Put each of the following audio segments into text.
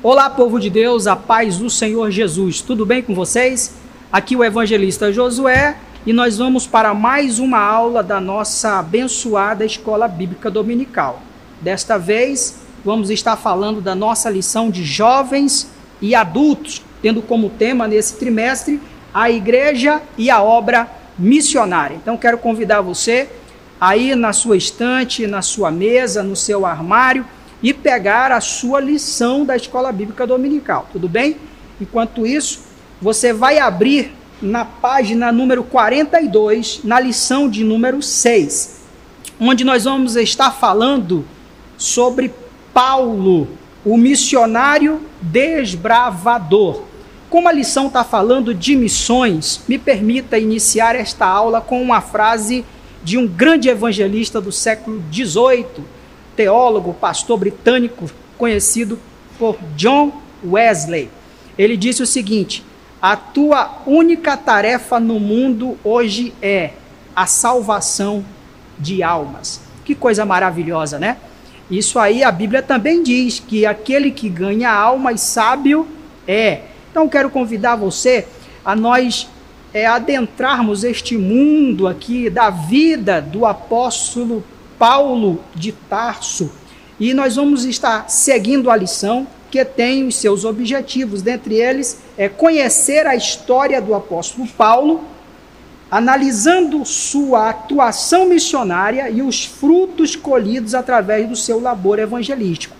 Olá, povo de Deus, a paz do Senhor Jesus. Tudo bem com vocês? Aqui o evangelista Josué e nós vamos para mais uma aula da nossa abençoada Escola Bíblica Dominical. Desta vez, vamos estar falando da nossa lição de jovens e adultos, tendo como tema nesse trimestre a igreja e a obra missionária. Então, quero convidar você a ir na sua estante, na sua mesa, no seu armário, e pegar a sua lição da Escola Bíblica Dominical, tudo bem? Enquanto isso, você vai abrir na página número 42, na lição de número 6, onde nós vamos estar falando sobre Paulo, o missionário desbravador. Como a lição está falando de missões, me permita iniciar esta aula com uma frase de um grande evangelista do século XVIII, teólogo, pastor britânico, conhecido por John Wesley. Ele disse o seguinte: a tua única tarefa no mundo hoje é a salvação de almas. Que coisa maravilhosa, né? Isso aí a Bíblia também diz, que aquele que ganha almas sábio é. Então quero convidar você a nós adentrarmos este mundo aqui da vida do apóstolo Paulo de Tarso, e nós vamos estar seguindo a lição que tem os seus objetivos. Dentre eles é conhecer a história do apóstolo Paulo, analisando sua atuação missionária e os frutos colhidos através do seu labor evangelístico.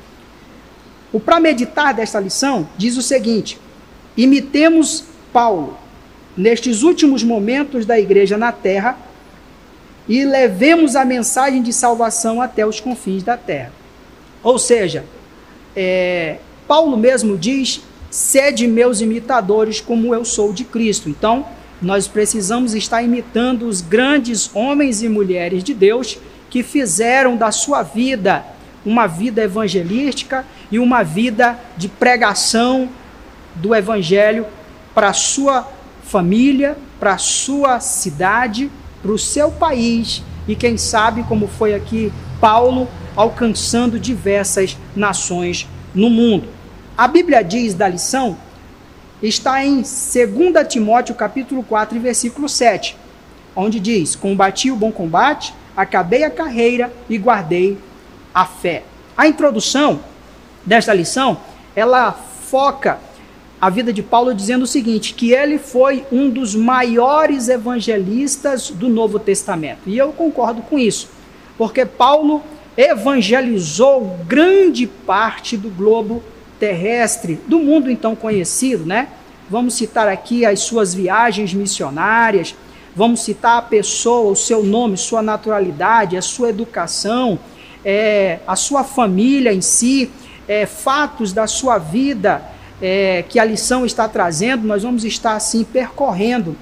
O para meditar desta lição diz o seguinte: imitemos Paulo nestes últimos momentos da igreja na terra e levemos a mensagem de salvação até os confins da terra. Ou seja, Paulo mesmo diz: sede meus imitadores como eu sou de Cristo. Então, nós precisamos estar imitando os grandes homens e mulheres de Deus que fizeram da sua vida uma vida evangelística e uma vida de pregação do evangelho para a sua família, para a sua cidade, para o seu país, e quem sabe, como foi aqui Paulo, alcançando diversas nações no mundo. A Bíblia diz da lição, está em 2 Timóteo capítulo 4, versículo 7, onde diz: combati o bom combate, acabei a carreira e guardei a fé. A introdução desta lição, ela foca a vida de Paulo dizendo o seguinte, que ele foi um dos maiores evangelistas do Novo Testamento. E eu concordo com isso, porque Paulo evangelizou grande parte do globo terrestre, do mundo então conhecido, né? Vamos citar aqui as suas viagens missionárias, vamos citar a pessoa, o seu nome, sua naturalidade, a sua educação, a sua família em si, fatos da sua vida, que a lição está trazendo. Nós vamos estar assim percorrendo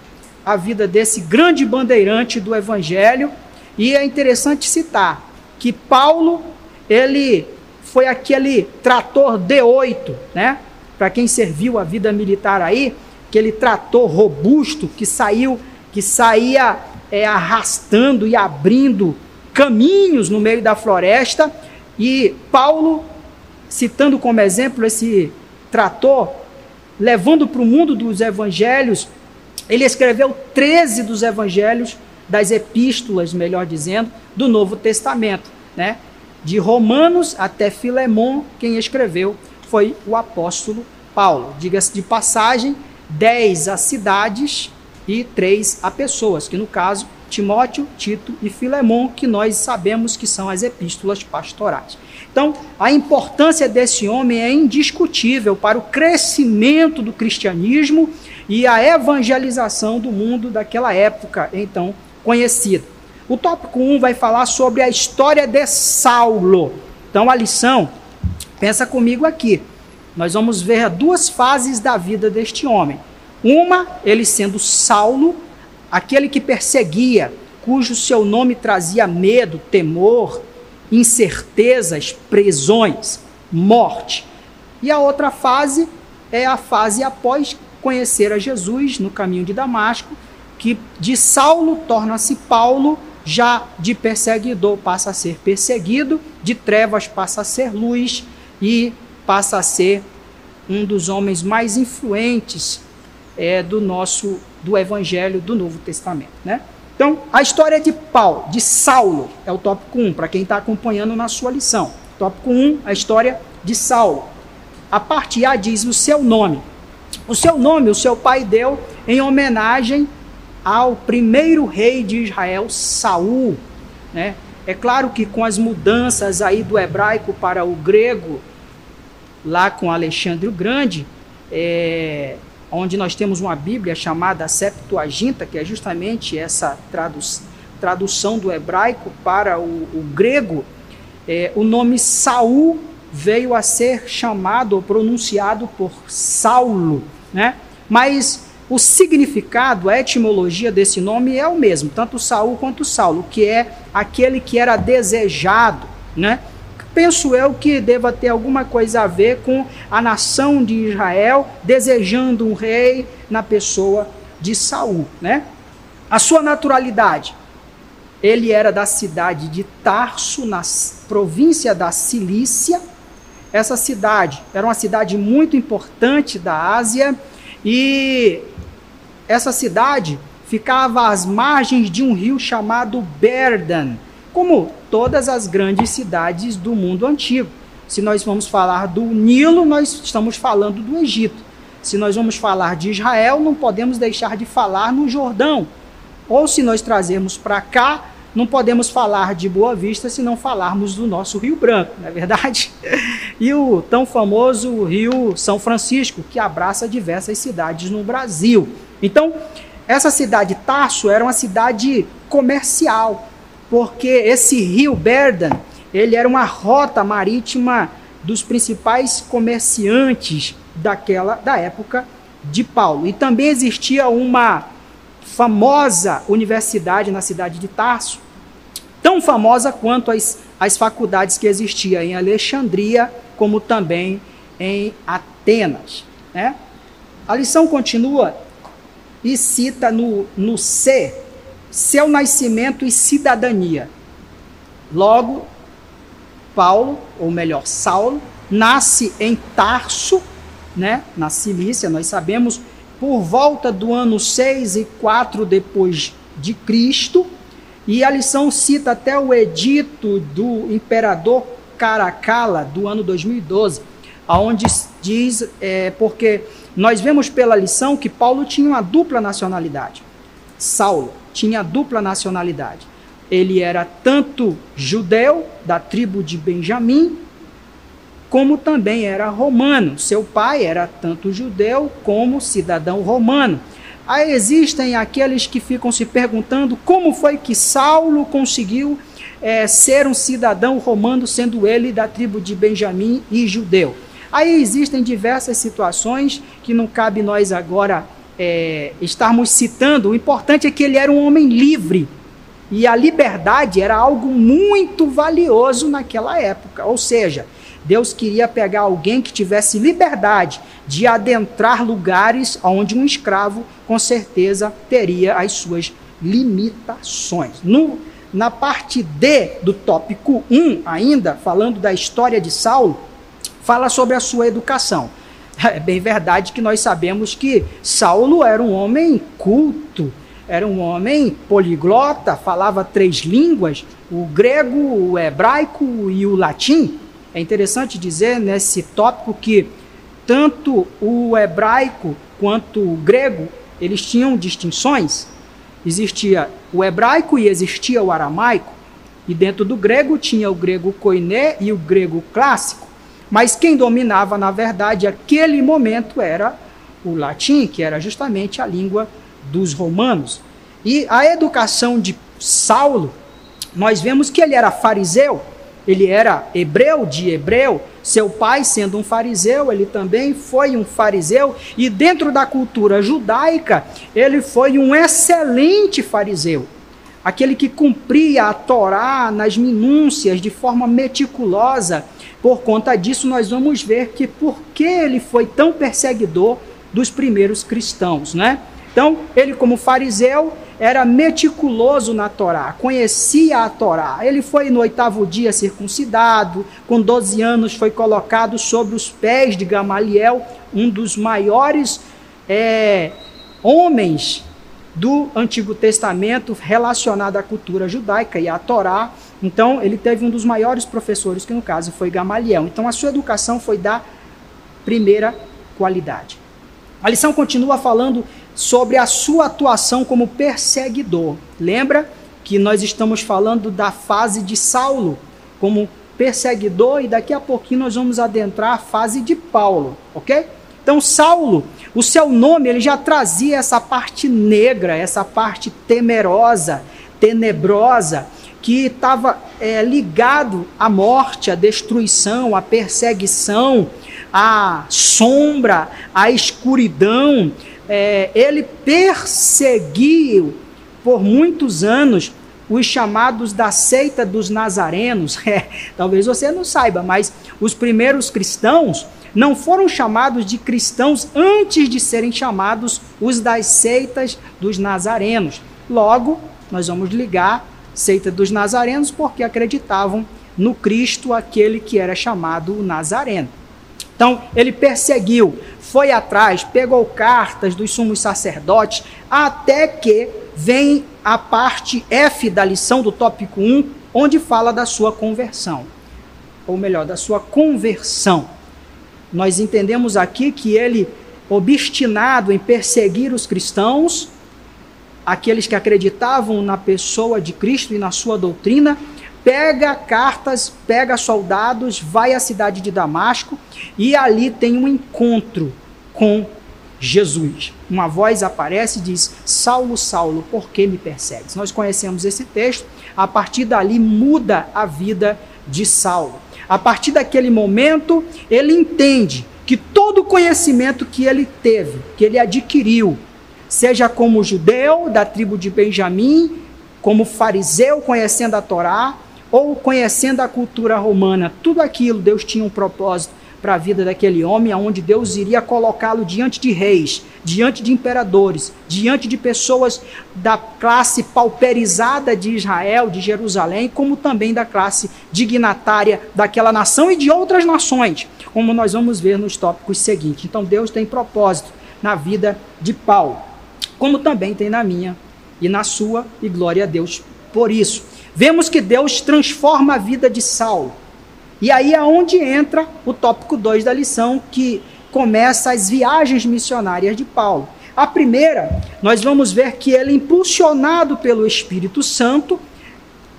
a vida desse grande bandeirante do evangelho. E é interessante citar que Paulo, ele foi aquele trator D8, né? Para quem serviu a vida militar aí, aquele trator robusto que saía arrastando e abrindo caminhos no meio da floresta. E Paulo, citando como exemplo esse trator, levando para o mundo dos evangelhos, ele escreveu 13 dos evangelhos, das epístolas, melhor dizendo, do Novo Testamento, né? De Romanos até Filemon, quem escreveu foi o apóstolo Paulo. Diga-se de passagem, 10 a cidades e 3 a pessoas, que no caso, Timóteo, Tito e Filemon, que nós sabemos que são as epístolas pastorais. Então, a importância desse homem é indiscutível para o crescimento do cristianismo e a evangelização do mundo daquela época, então, conhecida. O tópico 1 vai falar sobre a história de Saulo. Então, a lição, pensa comigo aqui, nós vamos ver duas fases da vida deste homem. Uma, ele sendo Saulo, aquele que perseguia, cujo seu nome trazia medo, temor, incertezas, prisões, morte. E a outra fase é a fase após conhecer a Jesus no caminho de Damasco, que de Saulo torna-se Paulo, já de perseguidor passa a ser perseguido, de trevas passa a ser luz e passa a ser um dos homens mais influentes do Evangelho do Novo Testamento, né? Então, a história de Saulo, é o tópico 1, para quem está acompanhando na sua lição. Tópico 1, a história de Saulo. A parte A diz o seu nome. O seu nome, o seu pai deu em homenagem ao primeiro rei de Israel, Saul, né? É claro que com as mudanças aí do hebraico para o grego, lá com Alexandre o Grande, onde nós temos uma Bíblia chamada Septuaginta, que é justamente essa tradução do hebraico para o grego, o nome Saul veio a ser chamado ou pronunciado por Saulo, né? Mas o significado, a etimologia desse nome é o mesmo, tanto Saul quanto Saulo, que é aquele que era desejado, né? Penso eu que deva ter alguma coisa a ver com a nação de Israel desejando um rei na pessoa de Saul, né? A sua naturalidade, ele era da cidade de Tarso, na província da Cilícia. Essa cidade era uma cidade muito importante da Ásia e essa cidade ficava às margens de um rio chamado Berdan, como todas as grandes cidades do mundo antigo. Se nós vamos falar do Nilo, nós estamos falando do Egito. Se nós vamos falar de Israel, não podemos deixar de falar no Jordão. Ou se nós trazermos para cá, não podemos falar de Boa Vista se não falarmos do nosso Rio Branco, não é verdade? E o tão famoso Rio São Francisco, que abraça diversas cidades no Brasil. Então, essa cidade Tarso era uma cidade comercial, porque esse rio Berdan, ele era uma rota marítima dos principais comerciantes da época de Paulo. E também existia uma famosa universidade na cidade de Tarso, tão famosa quanto as faculdades que existiam em Alexandria, como também em Atenas, né? A lição continua e cita no C, seu nascimento e cidadania. Logo, Paulo, ou melhor, Saulo, nasce em Tarso, né, na Cilícia, nós sabemos, por volta do ano 6 e 4 depois de Cristo, e a lição cita até o edito do imperador Caracalla, do ano 2012, onde diz, porque nós vemos pela lição que Paulo tinha uma dupla nacionalidade. Saulo tinha dupla nacionalidade. Ele era tanto judeu, da tribo de Benjamim, como também era romano. Seu pai era tanto judeu como cidadão romano. Aí existem aqueles que ficam se perguntando como foi que Saulo conseguiu ser um cidadão romano, sendo ele da tribo de Benjamim e judeu. Aí existem diversas situações que não cabe nós agora estarmos citando. O importante é que ele era um homem livre. E a liberdade era algo muito valioso naquela época. Ou seja, Deus queria pegar alguém que tivesse liberdade de adentrar lugares onde um escravo, com certeza, teria as suas limitações. Na parte D do tópico 1, ainda, falando da história de Saulo, fala sobre a sua educação. É bem verdade que nós sabemos que Saulo era um homem culto, era um homem poliglota, falava 3 línguas, o grego, o hebraico e o latim. É interessante dizer nesse tópico que tanto o hebraico quanto o grego, eles tinham distinções. Existia o hebraico e existia o aramaico, e dentro do grego tinha o grego koiné e o grego clássico. Mas quem dominava, na verdade, aquele momento era o latim, que era justamente a língua dos romanos. E a educação de Saulo, nós vemos que ele era fariseu, ele era hebreu de hebreu, seu pai sendo um fariseu, ele também foi um fariseu, e dentro da cultura judaica, ele foi um excelente fariseu, aquele que cumpria a Torá nas minúcias, de forma meticulosa. Por conta disso, nós vamos ver que por que ele foi tão perseguidor dos primeiros cristãos, né? Então, ele como fariseu era meticuloso na Torá, conhecia a Torá. Ele foi no 8º dia circuncidado, com 12 anos foi colocado sobre os pés de Gamaliel, um dos maiores homens do Antigo Testamento relacionado à cultura judaica e à Torá. Então, ele teve um dos maiores professores, que no caso foi Gamaliel. Então, a sua educação foi da primeira qualidade. A lição continua falando sobre a sua atuação como perseguidor. Lembra que nós estamos falando da fase de Saulo como perseguidor e daqui a pouquinho nós vamos adentrar a fase de Paulo, ok? Então Saulo, o seu nome, ele já trazia essa parte negra, essa parte temerosa, tenebrosa, que estava ligado à morte, à destruição, à perseguição, à sombra, à escuridão. Ele perseguiu por muitos anos os chamados da seita dos nazarenos. Talvez você não saiba, mas os primeiros cristãos não foram chamados de cristãos antes de serem chamados os das seitas dos nazarenos. Logo, nós vamos ligar seita dos nazarenos porque acreditavam no Cristo, aquele que era chamado o Nazareno. Então, ele perseguiu, foi atrás, pegou cartas dos sumos sacerdotes, até que vem a parte F da lição do tópico 1, onde fala da sua conversão. Ou melhor, da sua conversão. Nós entendemos aqui que ele, obstinado em perseguir os cristãos, aqueles que acreditavam na pessoa de Cristo e na sua doutrina, pega cartas, pega soldados, vai à cidade de Damasco e ali tem um encontro com Jesus. Uma voz aparece e diz: Saulo, Saulo, por que me persegues? Nós conhecemos esse texto. A partir dali muda a vida de Saulo. A partir daquele momento, ele entende que todo o conhecimento que ele teve, que ele adquiriu, seja como judeu da tribo de Benjamim, como fariseu conhecendo a Torá, ou conhecendo a cultura romana, tudo aquilo Deus tinha um propósito para a vida daquele homem, onde Deus iria colocá-lo diante de reis, diante de imperadores, diante de pessoas da classe pauperizada de Israel, de Jerusalém, como também da classe dignatária daquela nação e de outras nações, como nós vamos ver nos tópicos seguintes. Então Deus tem propósito na vida de Paulo, como também tem na minha e na sua, e glória a Deus por isso. Vemos que Deus transforma a vida de Saulo. E aí é onde entra o tópico 2 da lição, que começa as viagens missionárias de Paulo. A primeira, nós vamos ver que ele, impulsionado pelo Espírito Santo,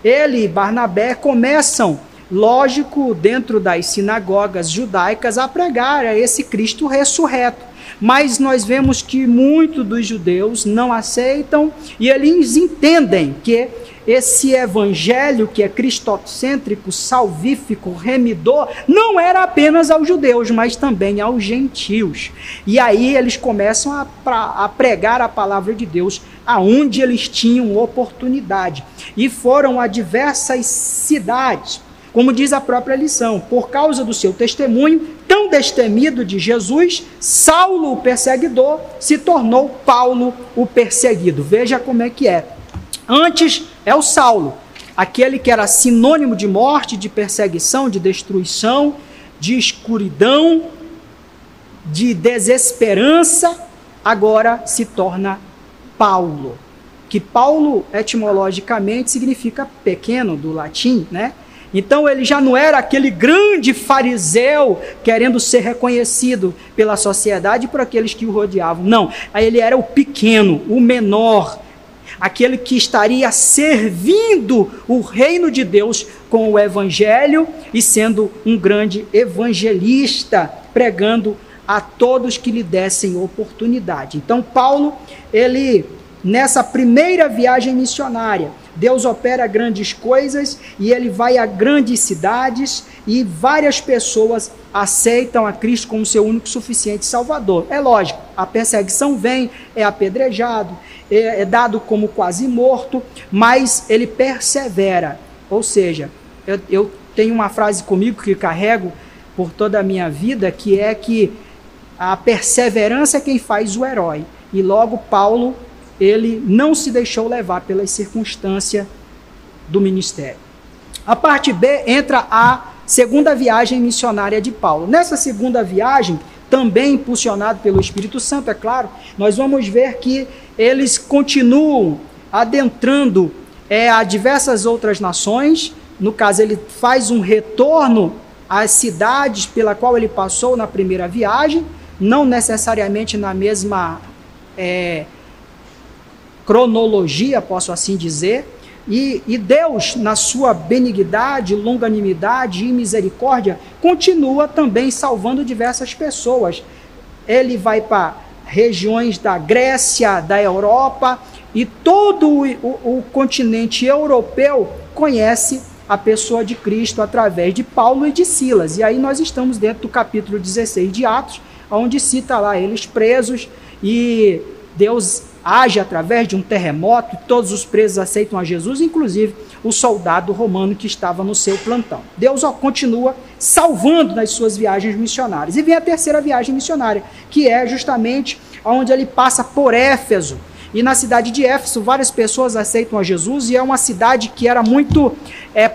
ele e Barnabé começam, lógico, dentro das sinagogas judaicas, a pregar a esse Cristo ressurreto. Mas nós vemos que muitos dos judeus não aceitam e eles entendem que esse evangelho que é cristocêntrico, salvífico, remidor, não era apenas aos judeus, mas também aos gentios. E aí eles começam a pregar a palavra de Deus aonde eles tinham oportunidade. E foram a diversas cidades, como diz a própria lição, por causa do seu testemunho, tão destemido de Jesus, Saulo, o perseguidor, se tornou Paulo, o perseguido. Veja como é que é. Antes é o Saulo, aquele que era sinônimo de morte, de perseguição, de destruição, de escuridão, de desesperança, agora se torna Paulo. Que Paulo, etimologicamente, significa pequeno, do latim, né? Então ele já não era aquele grande fariseu querendo ser reconhecido pela sociedade e por aqueles que o rodeavam. Não, aí ele era o pequeno, o menor, aquele que estaria servindo o reino de Deus com o evangelho e sendo um grande evangelista, pregando a todos que lhe dessem oportunidade. Então Paulo, ele, nessa primeira viagem missionária, Deus opera grandes coisas e ele vai a grandes cidades e várias pessoas aceitam a Cristo como seu único e suficiente Salvador. É lógico, a perseguição vem, é apedrejado, é dado como quase morto, mas ele persevera. Ou seja, eu tenho uma frase comigo que carrego por toda a minha vida, que é que a perseverança é quem faz o herói. e logo Paulo, ele não se deixou levar pelas circunstâncias do ministério. A parte B entra a segunda viagem missionária de Paulo. Nessa segunda viagem, também impulsionado pelo Espírito Santo, é claro, nós vamos ver que eles continuam adentrando a diversas outras nações. No caso, ele faz um retorno às cidades pela qual ele passou na primeira viagem, não necessariamente na mesma cronologia, posso assim dizer, e Deus, na sua benignidade, longanimidade e misericórdia, continua também salvando diversas pessoas. Ele vai para regiões da Grécia, da Europa, e todo o continente europeu conhece a pessoa de Cristo através de Paulo e de Silas. E aí nós estamos dentro do capítulo 16 de Atos, onde cita lá eles presos, e Deus age através de um terremoto, e todos os presos aceitam a Jesus, inclusive o soldado romano que estava no seu plantão. Deus continua salvando nas suas viagens missionárias. E vem a terceira viagem missionária, que é justamente onde ele passa por Éfeso. E na cidade de Éfeso, várias pessoas aceitam a Jesus, e é uma cidade que era muito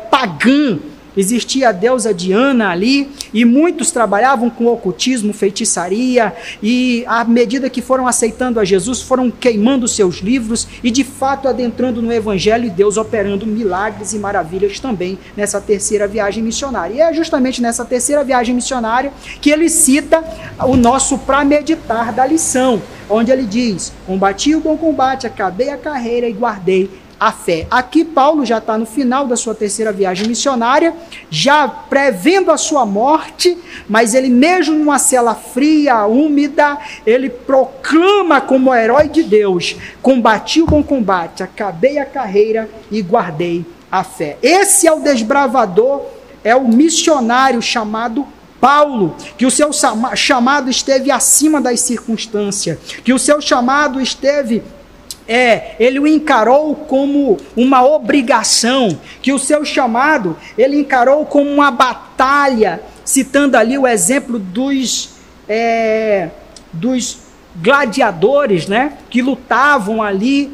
pagã. Existia a deusa Diana ali, e muitos trabalhavam com ocultismo, feitiçaria, e à medida que foram aceitando a Jesus, foram queimando seus livros, e de fato adentrando no Evangelho, e Deus operando milagres e maravilhas também nessa terceira viagem missionária. E é justamente nessa terceira viagem missionária que ele cita o nosso para meditar da lição, onde ele diz: combati o bom combate, acabei a carreira e guardei a fé. Aqui Paulo já está no final da sua terceira viagem missionária, já prevendo a sua morte, mas ele mesmo numa cela fria, úmida, ele proclama como herói de Deus: combati o bom combate, acabei a carreira e guardei a fé. Esse é o desbravador, é o missionário chamado Paulo, que o seu chamado esteve acima das circunstâncias, que o seu chamado esteve ele o encarou como uma obrigação, que o seu chamado ele encarou como uma batalha, citando ali o exemplo dos gladiadores, né, que lutavam ali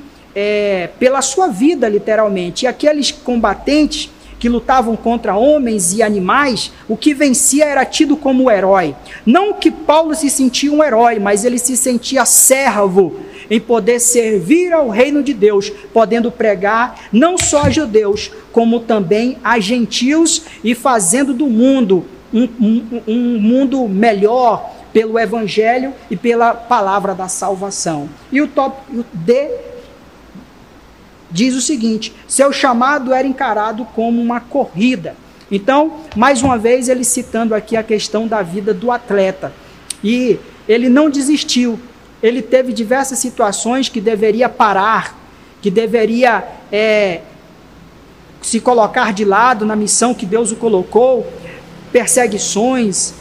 pela sua vida, literalmente. E aqueles combatentes que lutavam contra homens e animais, o que vencia era tido como herói. Não que Paulo se sentia um herói, mas ele se sentia servo em poder servir ao reino de Deus, podendo pregar não só a judeus, como também a gentios, e fazendo do mundo um mundo melhor pelo evangelho e pela palavra da salvação. E o tópico D diz o seguinte: seu chamado era encarado como uma corrida. Então, mais uma vez, ele citando aqui a questão da vida do atleta. E ele não desistiu. Ele teve diversas situações que deveria parar, que deveria se colocar de lado na missão que Deus o colocou, perseguições,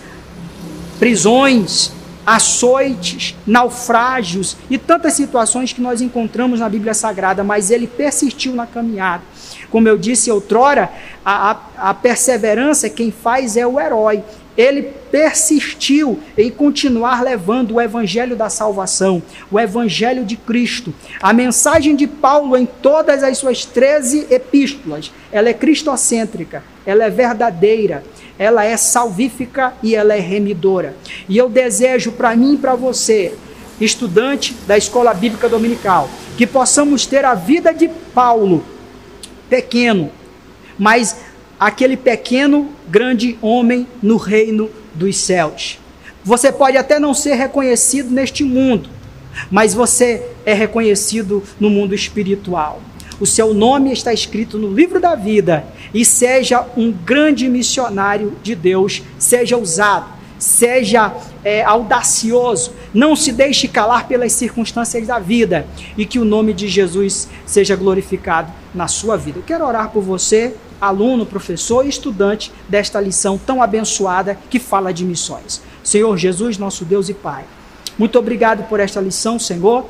prisões, açoites, naufrágios e tantas situações que nós encontramos na Bíblia Sagrada, mas ele persistiu na caminhada. Como eu disse outrora, a perseverança quem faz é o herói. Ele persistiu em continuar levando o evangelho da salvação, o evangelho de Cristo. A mensagem de Paulo em todas as suas 13 epístolas, ela é cristocêntrica, ela é verdadeira, ela é salvífica e ela é remidora. E eu desejo para mim e para você, estudante da Escola Bíblica Dominical, que possamos ter a vida de Paulo, pequeno, mas aquele pequeno, grande homem no reino dos céus. Você pode até não ser reconhecido neste mundo, mas você é reconhecido no mundo espiritual. O seu nome está escrito no livro da vida, e seja um grande missionário de Deus, seja ousado, seja audacioso, não se deixe calar pelas circunstâncias da vida, e que o nome de Jesus seja glorificado na sua vida. Eu quero orar por você, aluno, professor e estudante desta lição tão abençoada que fala de missões. Senhor Jesus, nosso Deus e Pai, muito obrigado por esta lição, Senhor,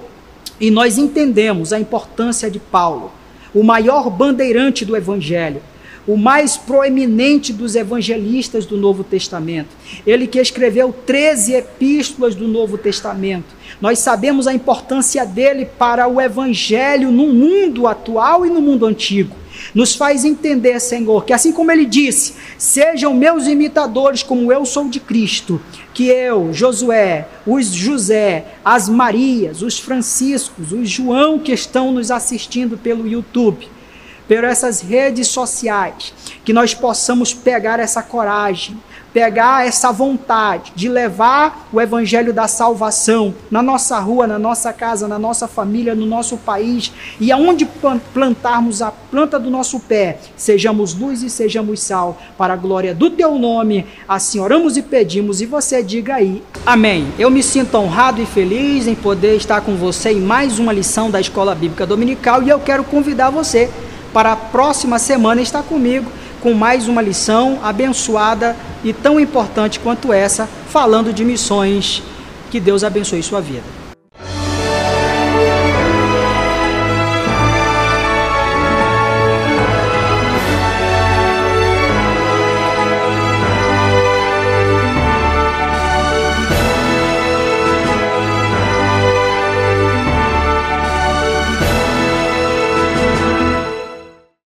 e nós entendemos a importância de Paulo, o maior bandeirante do Evangelho, o mais proeminente dos evangelistas do Novo Testamento. Ele que escreveu 13 epístolas do Novo Testamento. Nós sabemos a importância dele para o evangelho no mundo atual e no mundo antigo. Nos faz entender, Senhor, que assim como ele disse, sejam meus imitadores como eu sou de Cristo, que eu, Josué, os José, as Marias, os Franciscos, os João que estão nos assistindo pelo YouTube, por essas redes sociais, que nós possamos pegar essa coragem, pegar essa vontade de levar o evangelho da salvação na nossa rua, na nossa casa, na nossa família, no nosso país, e aonde plantarmos a planta do nosso pé, sejamos luz e sejamos sal, para a glória do teu nome, assim oramos e pedimos, e você diga aí, amém. Eu me sinto honrado e feliz em poder estar com você em mais uma lição da Escola Bíblica Dominical, e eu quero convidar você para a próxima semana estar comigo com mais uma lição abençoada e tão importante quanto essa, falando de missões. Que Deus abençoe sua vida.